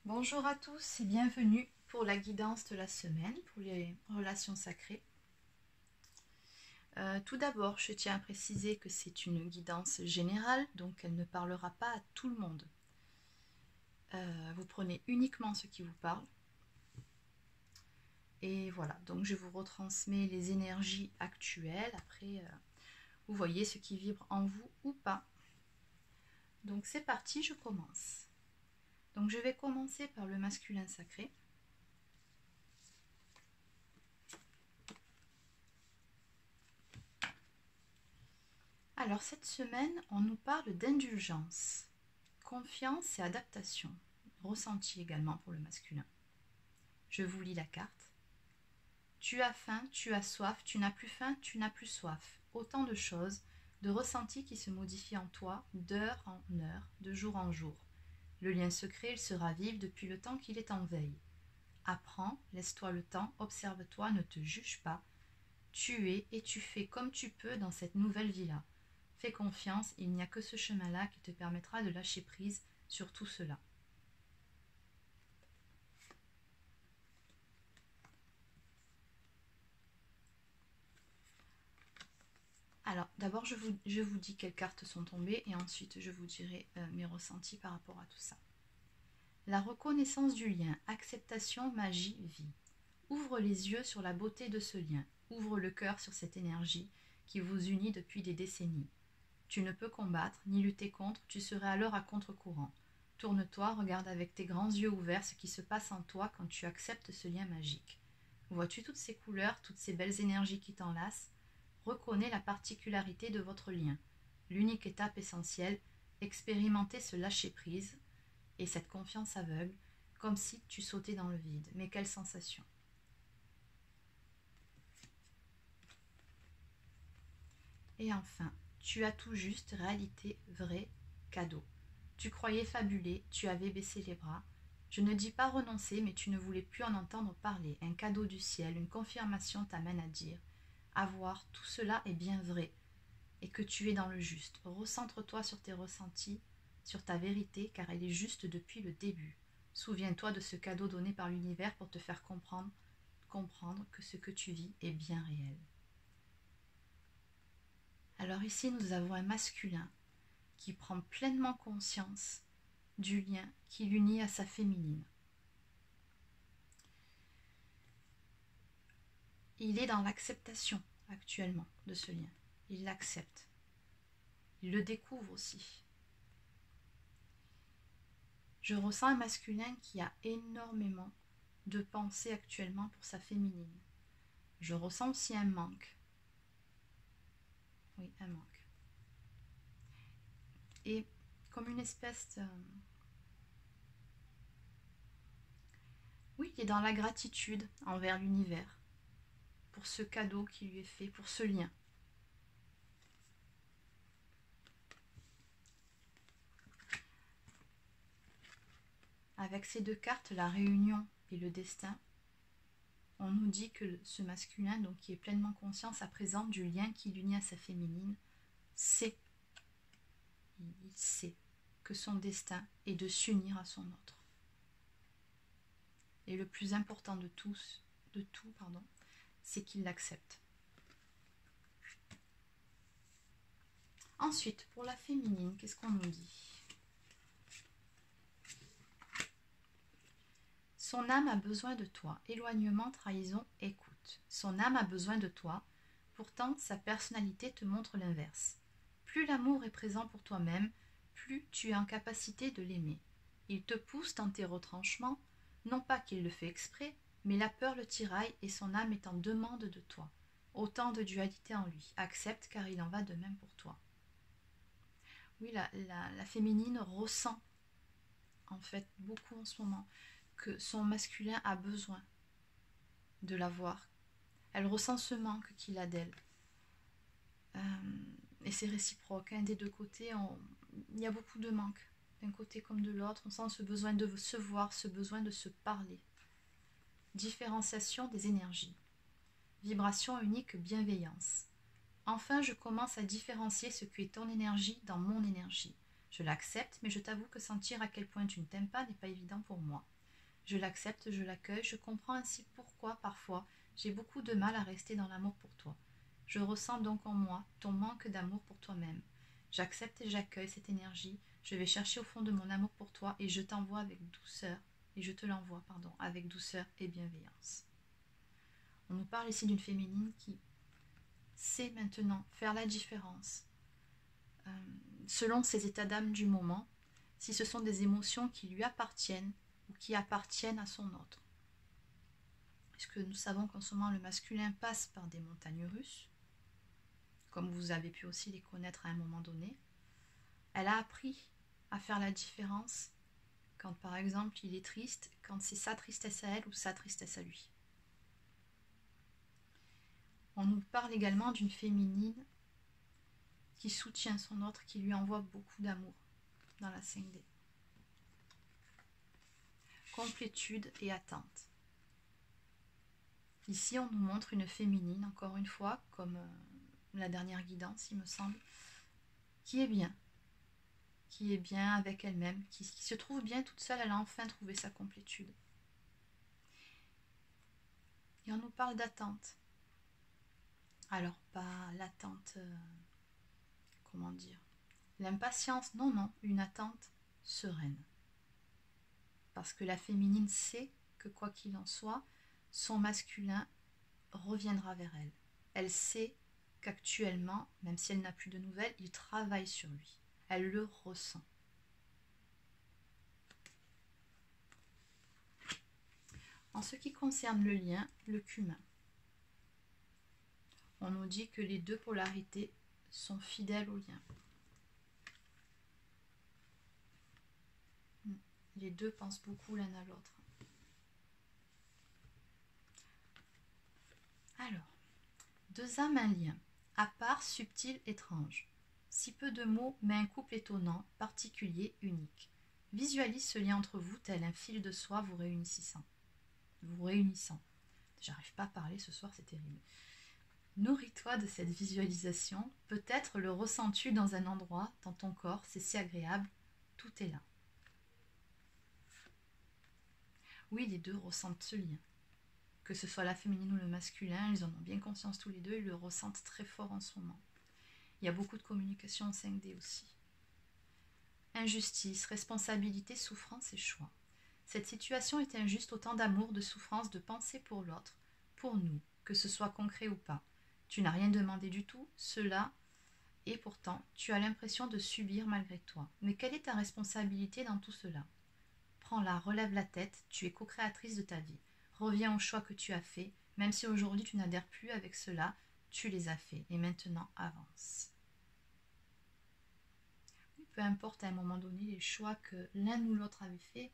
Bonjour à tous et bienvenue pour la guidance de la semaine pour les relations sacrées. Tout d'abord, je tiens à préciser que c'est une guidance générale, donc elle ne parlera pas à tout le monde. Vous prenez uniquement ce qui vous parle. Et voilà, donc je vous retransmets les énergies actuelles. Après, vous voyez ce qui vibre en vous ou pas. Donc c'est parti, je commence. Donc je vais commencer par le masculin sacré. Alors cette semaine, on nous parle d'indulgence, confiance et adaptation, ressenti également pour le masculin. Je vous lis la carte. Tu as faim, tu as soif, tu n'as plus faim, tu n'as plus soif. Autant de choses, de ressentis qui se modifient en toi d'heure en heure, de jour en jour. Le lien secret, il se ravive depuis le temps qu'il est en veille. Apprends, laisse-toi le temps, observe-toi, ne te juge pas. Tu es et tu fais comme tu peux dans cette nouvelle vie-là. Fais confiance, il n'y a que ce chemin-là qui te permettra de lâcher prise sur tout cela. Alors, d'abord, je vous dis quelles cartes sont tombées et ensuite je vous dirai mes ressentis par rapport à tout ça. La reconnaissance du lien, acceptation, magie, vie. Ouvre les yeux sur la beauté de ce lien. Ouvre le cœur sur cette énergie qui vous unit depuis des décennies. Tu ne peux combattre, ni lutter contre, tu serais alors à contre-courant. Tourne-toi, regarde avec tes grands yeux ouverts ce qui se passe en toi quand tu acceptes ce lien magique. Vois-tu toutes ces couleurs, toutes ces belles énergies qui t'enlacent? Reconnais la particularité de votre lien. L'unique étape essentielle, expérimenter ce lâcher-prise et cette confiance aveugle, comme si tu sautais dans le vide. Mais quelle sensation! Et enfin, tu as tout juste, réalité, vrai, cadeau. Tu croyais fabuler, tu avais baissé les bras. Je ne dis pas renoncer, mais tu ne voulais plus en entendre parler. Un cadeau du ciel, une confirmation t'amène à dire avoir tout cela est bien vrai et que tu es dans le juste. Recentre-toi sur tes ressentis, sur ta vérité, car elle est juste depuis le début. Souviens-toi de ce cadeau donné par l'univers pour te faire comprendre que ce que tu vis est bien réel. Alors ici, nous avons un masculin qui prend pleinement conscience du lien qui l'unit à sa féminine. Il est dans l'acceptation actuellement de ce lien. Il l'accepte. Il le découvre aussi. Je ressens un masculin qui a énormément de pensées actuellement pour sa féminine. Je ressens aussi un manque. Oui, un manque. Et comme une espèce de... Oui, il est dans la gratitude envers l'univers pour ce cadeau qui lui est fait, pour ce lien. Avec ces deux cartes, la réunion et le destin, on nous dit que ce masculin, donc qui est pleinement conscient à présent du lien qui l'unit à sa féminine, sait, il sait que son destin est de s'unir à son autre. Et le plus important de tout, c'est qu'il l'accepte. Ensuite, pour la féminine, qu'est-ce qu'on nous dit? Son âme a besoin de toi. Éloignement, trahison, écoute. Son âme a besoin de toi. Pourtant, sa personnalité te montre l'inverse. Plus l'amour est présent pour toi-même, plus tu es en capacité de l'aimer. Il te pousse dans tes retranchements, non pas qu'il le fait exprès, mais la peur le tiraille et son âme est en demande de toi. Autant de dualité en lui. Accepte car il en va de même pour toi. Oui, la féminine ressent en fait beaucoup en ce moment que son masculin a besoin de la voir. Elle ressent ce manque qu'il a d'elle. Et c'est réciproque. Hein. Des deux côtés, il y a beaucoup de manque. D'un côté comme de l'autre, on sent ce besoin de se voir, ce besoin de se parler. Différenciation des énergies. Vibration unique, bienveillance. Enfin, je commence à différencier ce qui est ton énergie dans mon énergie. Je l'accepte, mais je t'avoue que sentir à quel point tu ne t'aimes pas n'est pas évident pour moi. Je l'accepte, je l'accueille, je comprends ainsi pourquoi, parfois, j'ai beaucoup de mal à rester dans l'amour pour toi. Je ressens donc en moi ton manque d'amour pour toi-même. J'accepte et j'accueille cette énergie. Je vais chercher au fond de mon amour pour toi et je t'envoie avec douceur, et je te l'envoie, pardon, avec douceur et bienveillance. On nous parle ici d'une féminine qui sait maintenant faire la différence selon ses états d'âme du moment, si ce sont des émotions qui lui appartiennent ou qui appartiennent à son autre. Puisque nous savons qu'en ce moment le masculin passe par des montagnes russes, comme vous avez pu aussi les connaître à un moment donné. Elle a appris à faire la différence quand par exemple il est triste, quand c'est sa tristesse à elle ou sa tristesse à lui. On nous parle également d'une féminine qui soutient son autre, qui lui envoie beaucoup d'amour dans la 5D. Complétude et attente. Ici, on nous montre une féminine, encore une fois, comme la dernière guidance, il me semble, qui est bien avec elle-même, qui se trouve bien toute seule. Elle a enfin trouvé sa complétude. Et on nous parle d'attente. Alors, pas l'attente, comment dire, l'impatience, non, une attente sereine. Parce que la féminine sait que quoi qu'il en soit, son masculin reviendra vers elle. Elle sait qu'actuellement, même si elle n'a plus de nouvelles, il travaille sur lui. Elle le ressent. En ce qui concerne le lien, le cumin, on nous dit que les deux polarités sont fidèles au lien. Les deux pensent beaucoup l'un à l'autre. Alors, deux âmes, un lien, à part, subtil, étrange. Si peu de mots, mais un couple étonnant, particulier, unique. Visualise ce lien entre vous tel un fil de soie vous réunissant. J'arrive pas à parler ce soir, c'est terrible. Nourris-toi de cette visualisation. Peut-être le ressens-tu dans un endroit, dans ton corps, c'est si agréable. Tout est là. Oui, les deux ressentent ce lien. Que ce soit la féminine ou le masculin, ils en ont bien conscience tous les deux, ils le ressentent très fort en ce moment. Il y a beaucoup de communication en 5D aussi. Injustice, responsabilité, souffrance et choix. Cette situation est injuste, autant d'amour, de souffrance, de pensée pour l'autre, pour nous, que ce soit concret ou pas. Tu n'as rien demandé du tout, cela, et pourtant, tu as l'impression de subir malgré toi. Mais quelle est ta responsabilité dans tout cela ? Prends-la, relève la tête, tu es co-créatrice de ta vie. Reviens aux choix que tu as faits, même si aujourd'hui tu n'adhères plus avec cela, tu les as faits, et maintenant avance. Peu importe à un moment donné les choix que l'un ou l'autre avait fait,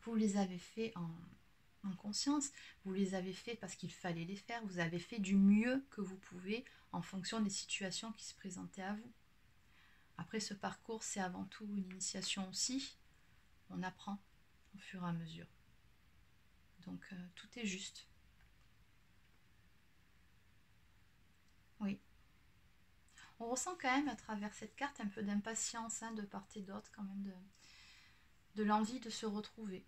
vous les avez faits en conscience, vous les avez faits parce qu'il fallait les faire, vous avez fait du mieux que vous pouvez en fonction des situations qui se présentaient à vous. Après, ce parcours, c'est avant tout une initiation aussi, on apprend au fur et à mesure. Donc tout est juste. Oui. On ressent quand même à travers cette carte un peu d'impatience de part et d'autre, quand même de l'envie de se retrouver.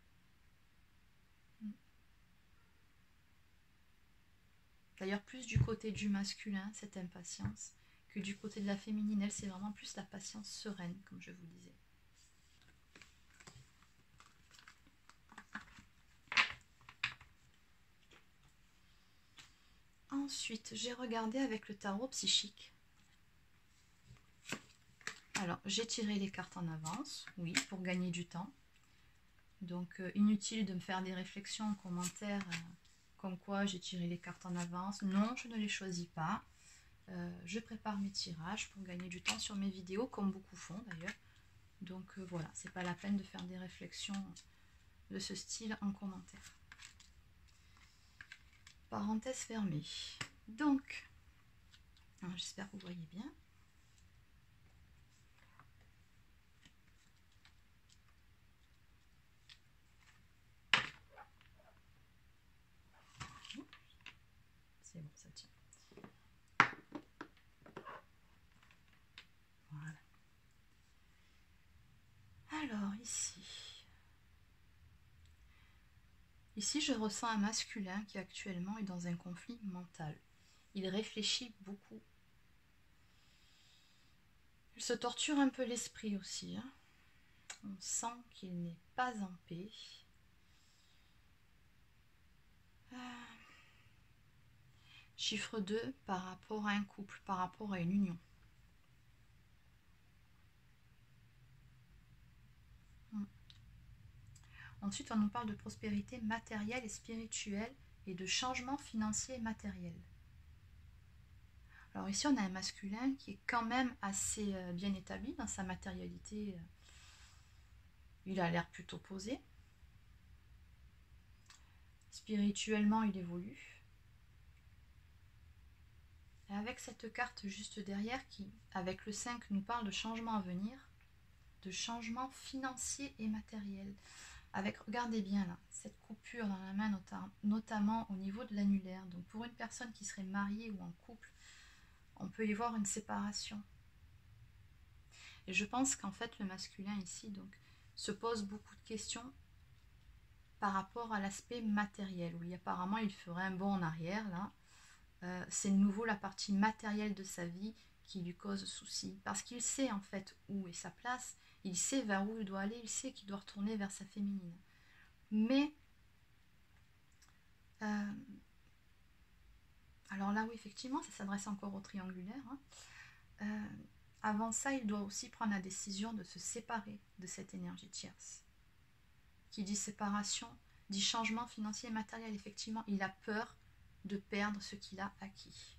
D'ailleurs, plus du côté du masculin, cette impatience, que du côté de la féminine. Elle, c'est vraiment plus la patience sereine, comme je vous disais. Ensuite, j'ai regardé avec le tarot psychique. Alors, j'ai tiré les cartes en avance, oui, pour gagner du temps. Donc, inutile de me faire des réflexions en commentaire comme quoi j'ai tiré les cartes en avance. Non, je ne les choisis pas. Je prépare mes tirages pour gagner du temps sur mes vidéos, comme beaucoup font d'ailleurs. Donc voilà, c'est pas la peine de faire des réflexions de ce style en commentaire. Parenthèse fermée. Donc, j'espère que vous voyez bien. C'est bon, ça tient. Voilà. Alors, ici, Ici, je ressens un masculin qui actuellement est dans un conflit mental. Il réfléchit beaucoup. Il se torture un peu l'esprit aussi. Hein. On sent qu'il n'est pas en paix. Chiffre 2 par rapport à un couple, par rapport à une union. Ensuite, on nous parle de prospérité matérielle et spirituelle et de changement financier et matériel. Alors ici, on a un masculin qui est quand même assez bien établi dans sa matérialité. Il a l'air plutôt posé. Spirituellement, il évolue. Et avec cette carte juste derrière qui, avec le 5, nous parle de changement à venir, de changement financier et matériel. Avec, regardez bien là, cette coupure dans la main, notamment au niveau de l'annulaire. Donc pour une personne qui serait mariée ou en couple, on peut y voir une séparation. Et je pense qu'en fait le masculin ici donc se pose beaucoup de questions par rapport à l'aspect matériel, où apparemment il ferait un bond en arrière là. C'est de nouveau la partie matérielle de sa vie qui lui cause souci. Parce qu'il sait en fait où est sa place, il sait vers où il doit aller, il sait qu'il doit retourner vers sa féminine. Mais, alors là oui effectivement, ça s'adresse encore au triangulaire. Hein. Avant ça, il doit aussi prendre la décision de se séparer de cette énergie tierce. Qui dit séparation, dit changement financier et matériel. Effectivement, il a peur de perdre ce qu'il a acquis.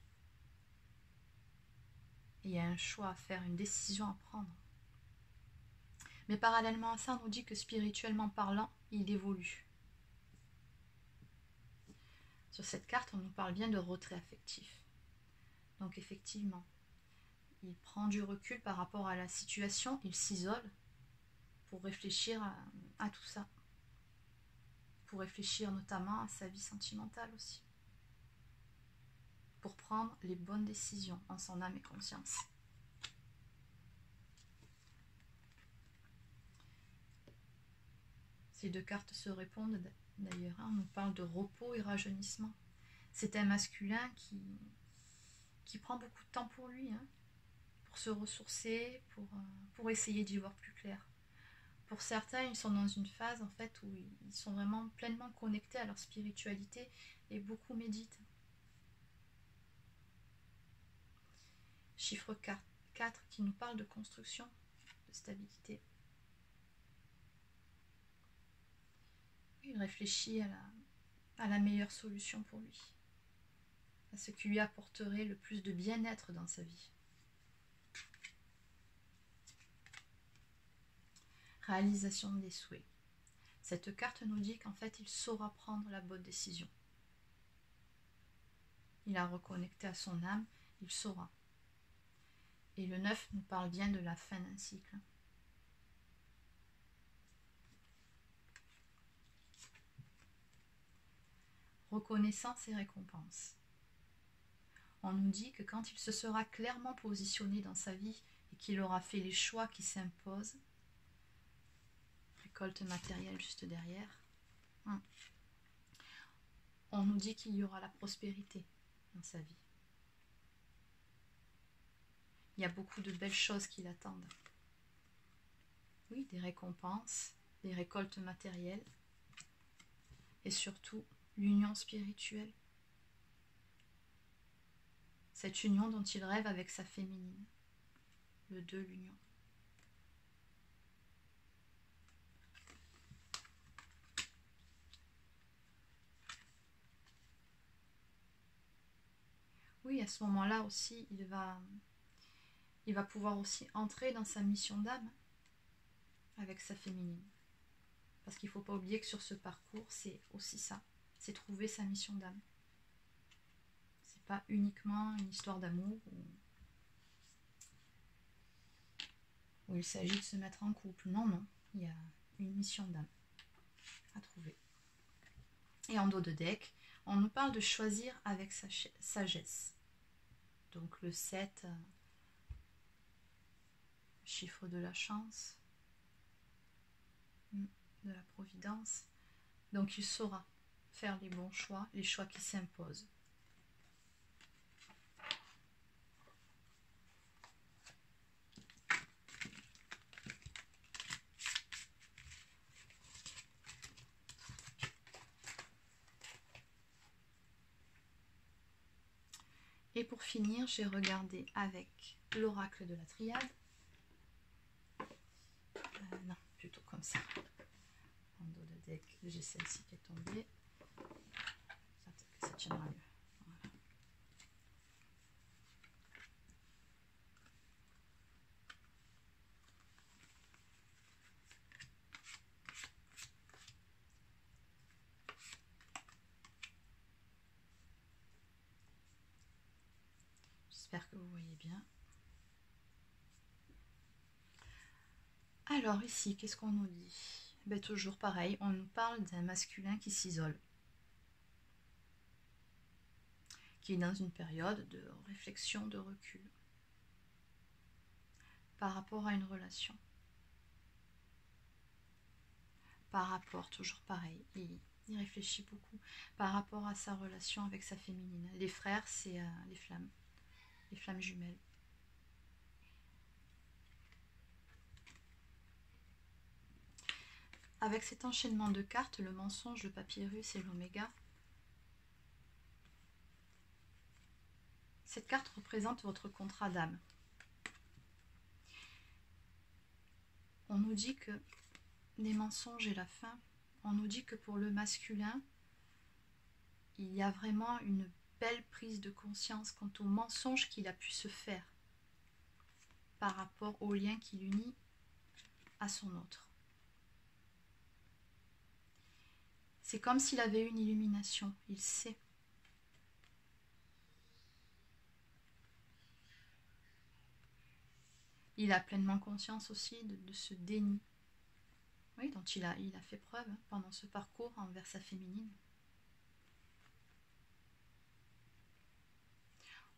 Et il y a un choix à faire, une décision à prendre. Mais parallèlement à ça, on nous dit que spirituellement parlant, il évolue. Sur cette carte, on nous parle bien de retrait affectif. Donc effectivement, il prend du recul par rapport à la situation, il s'isole pour réfléchir à tout ça. Pour réfléchir notamment à sa vie sentimentale aussi. Pour prendre les bonnes décisions en son âme et conscience. Ces deux cartes se répondent d'ailleurs. Hein, on nous parle de repos et rajeunissement. C'est un masculin qui prend beaucoup de temps pour lui, hein, pour se ressourcer, pour essayer d'y voir plus clair. Pour certains, ils sont dans une phase en fait où ils sont vraiment pleinement connectés à leur spiritualité et beaucoup méditent. Chiffre 4 qui nous parle de construction, de stabilité. Il réfléchit à la meilleure solution pour lui, à ce qui lui apporterait le plus de bien-être dans sa vie. Réalisation des souhaits. Cette carte nous dit qu'en fait, il saura prendre la bonne décision. Il a reconnecté à son âme, il saura. Et le 9 nous parle bien de la fin d'un cycle. Reconnaissance et récompense. On nous dit que quand il se sera clairement positionné dans sa vie et qu'il aura fait les choix qui s'imposent, récolte matérielle juste derrière, on nous dit qu'il y aura la prospérité dans sa vie. Il y a beaucoup de belles choses qui l'attendent. Oui, des récompenses, des récoltes matérielles et surtout l'union spirituelle. Cette union dont il rêve avec sa féminine. Le 2, l'union. Oui, à ce moment-là aussi, il va pouvoir aussi entrer dans sa mission d'âme avec sa féminine. Parce qu'il ne faut pas oublier que sur ce parcours, c'est aussi ça. C'est trouver sa mission d'âme. C'est pas uniquement une histoire d'amour où il s'agit de se mettre en couple. Non, non. Il y a une mission d'âme à trouver. Et en dos de deck, on nous parle de choisir avec sagesse. Donc le 7, chiffre de la chance, de la providence. Donc il saura faire les bons choix, les choix qui s'imposent. Et pour finir, j'ai regardé avec l'oracle de la triade. Non, plutôt comme ça. En dos de deck, j'ai celle-ci qui est tombée. Peut-être que ça tiendra mieux. Voilà. J'espère que vous voyez bien. Alors ici, qu'est-ce qu'on nous dit? Ben, toujours pareil, on nous parle d'un masculin qui s'isole, qui est dans une période de réflexion, de recul par rapport à une relation. Par rapport, toujours pareil, il réfléchit beaucoup par rapport à sa relation avec sa féminine. Les frères, c'est les flammes jumelles. Avec cet enchaînement de cartes, le mensonge, le papyrus et l'oméga, cette carte représente votre contrat d'âme. On nous dit que les mensonges et la fin, on nous dit que pour le masculin, il y a vraiment une belle prise de conscience quant aux mensonges qu'il a pu se faire par rapport au lien qui l'unit à son autre. C'est comme s'il avait une illumination, il sait. Il a pleinement conscience aussi de ce déni, oui, dont il a fait preuve pendant ce parcours envers sa féminine.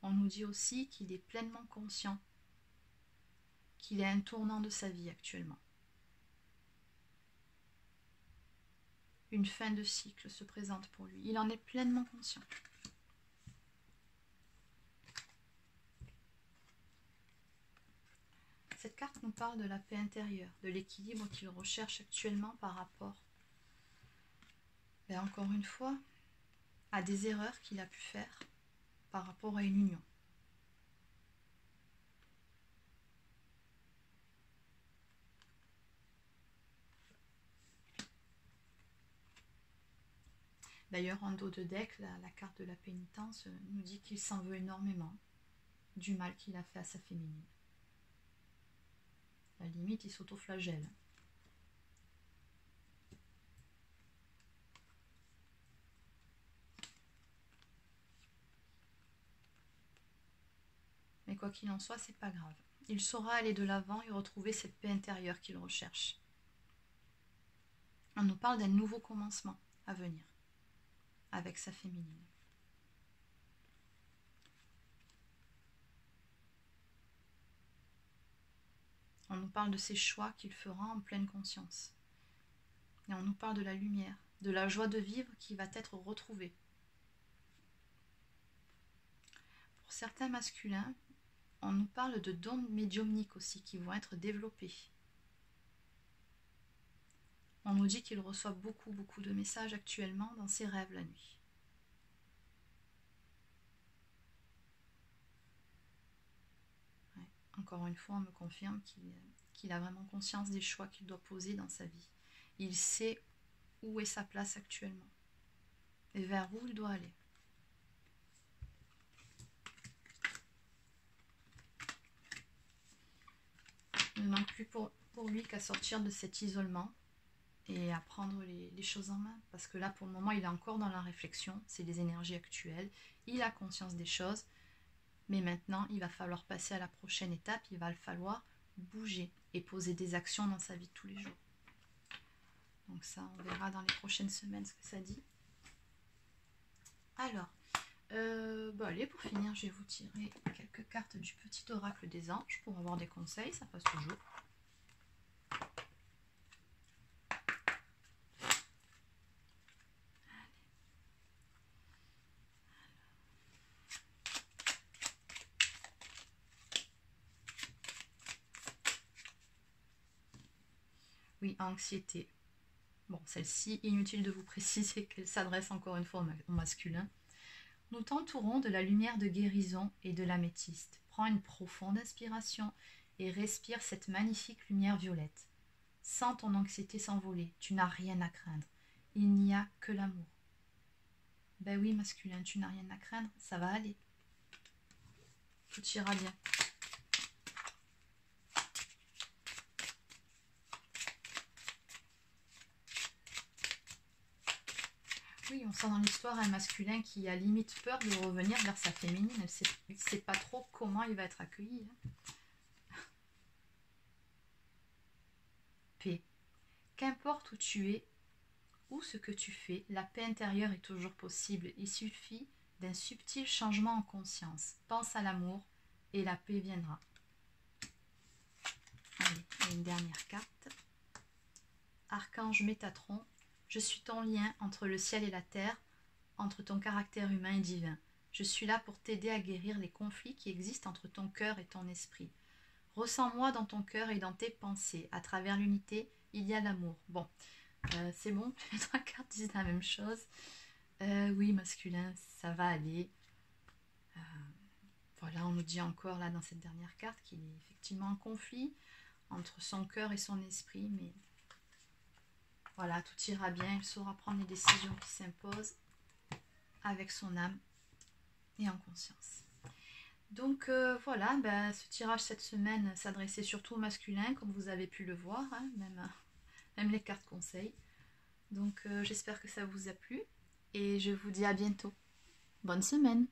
On nous dit aussi qu'il est pleinement conscient qu'il est à un tournant de sa vie actuellement. Une fin de cycle se présente pour lui. Il en est pleinement conscient. Cette carte nous parle de la paix intérieure, de l'équilibre qu'il recherche actuellement par rapport, encore une fois, à des erreurs qu'il a pu faire par rapport à une union. D'ailleurs, en dos de deck, la carte de la pénitence nous dit qu'il s'en veut énormément du mal qu'il a fait à sa féminine. À la limite, il s'autoflagelle. Mais quoi qu'il en soit, c'est pas grave. Il saura aller de l'avant et retrouver cette paix intérieure qu'il recherche. On nous parle d'un nouveau commencement à venir avec sa féminine. On nous parle de ses choix qu'il fera en pleine conscience. Et on nous parle de la lumière, de la joie de vivre qui va être retrouvée. Pour certains masculins, on nous parle de dons médiumniques aussi qui vont être développés. On nous dit qu'il reçoit beaucoup de messages actuellement dans ses rêves la nuit. Ouais. Encore une fois, on me confirme qu'il a vraiment conscience des choix qu'il doit poser dans sa vie. Il sait où est sa place actuellement et vers où il doit aller. Il ne manque plus pour lui qu'à sortir de cet isolement et à prendre les choses en main. Parce que là, pour le moment, il est encore dans la réflexion. C'est les énergies actuelles. Il a conscience des choses. Mais maintenant, il va falloir passer à la prochaine étape. Il va falloir bouger et poser des actions dans sa vie de tous les jours. Donc ça, on verra dans les prochaines semaines ce que ça dit. Alors, allez, pour finir, je vais vous tirer quelques cartes du petit oracle des anges pour avoir des conseils. Ça passe toujours. Oui, anxiété. Bon, celle-ci, inutile de vous préciser qu'elle s'adresse encore une fois au masculin. Nous t'entourons de la lumière de guérison et de l'améthyste. Prends une profonde inspiration et respire cette magnifique lumière violette. Sens ton anxiété s'envoler, tu n'as rien à craindre. Il n'y a que l'amour. Ben oui, masculin, tu n'as rien à craindre, ça va aller. Tout ira bien. Oui, on sent dans l'histoire un masculin qui a limite peur de revenir vers sa féminine. Il ne sait pas trop comment il va être accueilli. Paix. Qu'importe où tu es ou ce que tu fais, la paix intérieure est toujours possible. Il suffit d'un subtil changement en conscience. Pense à l'amour et la paix viendra. Allez, une dernière carte. Archange Métatron. Je suis ton lien entre le ciel et la terre, entre ton caractère humain et divin. Je suis là pour t'aider à guérir les conflits qui existent entre ton cœur et ton esprit. Ressens-moi dans ton cœur et dans tes pensées. À travers l'unité, il y a l'amour. Bon, c'est bon, les trois cartes disent la même chose. Oui, masculin, ça va aller. Voilà, on nous dit encore là dans cette dernière carte qu'il est effectivement en conflit entre son cœur et son esprit, mais voilà, tout ira bien. Il saura prendre les décisions qui s'imposent avec son âme et en conscience. Donc voilà, ce tirage cette semaine s'adressait surtout au masculin, comme vous avez pu le voir, hein, même les cartes conseils. Donc j'espère que ça vous a plu et je vous dis à bientôt. Bonne semaine!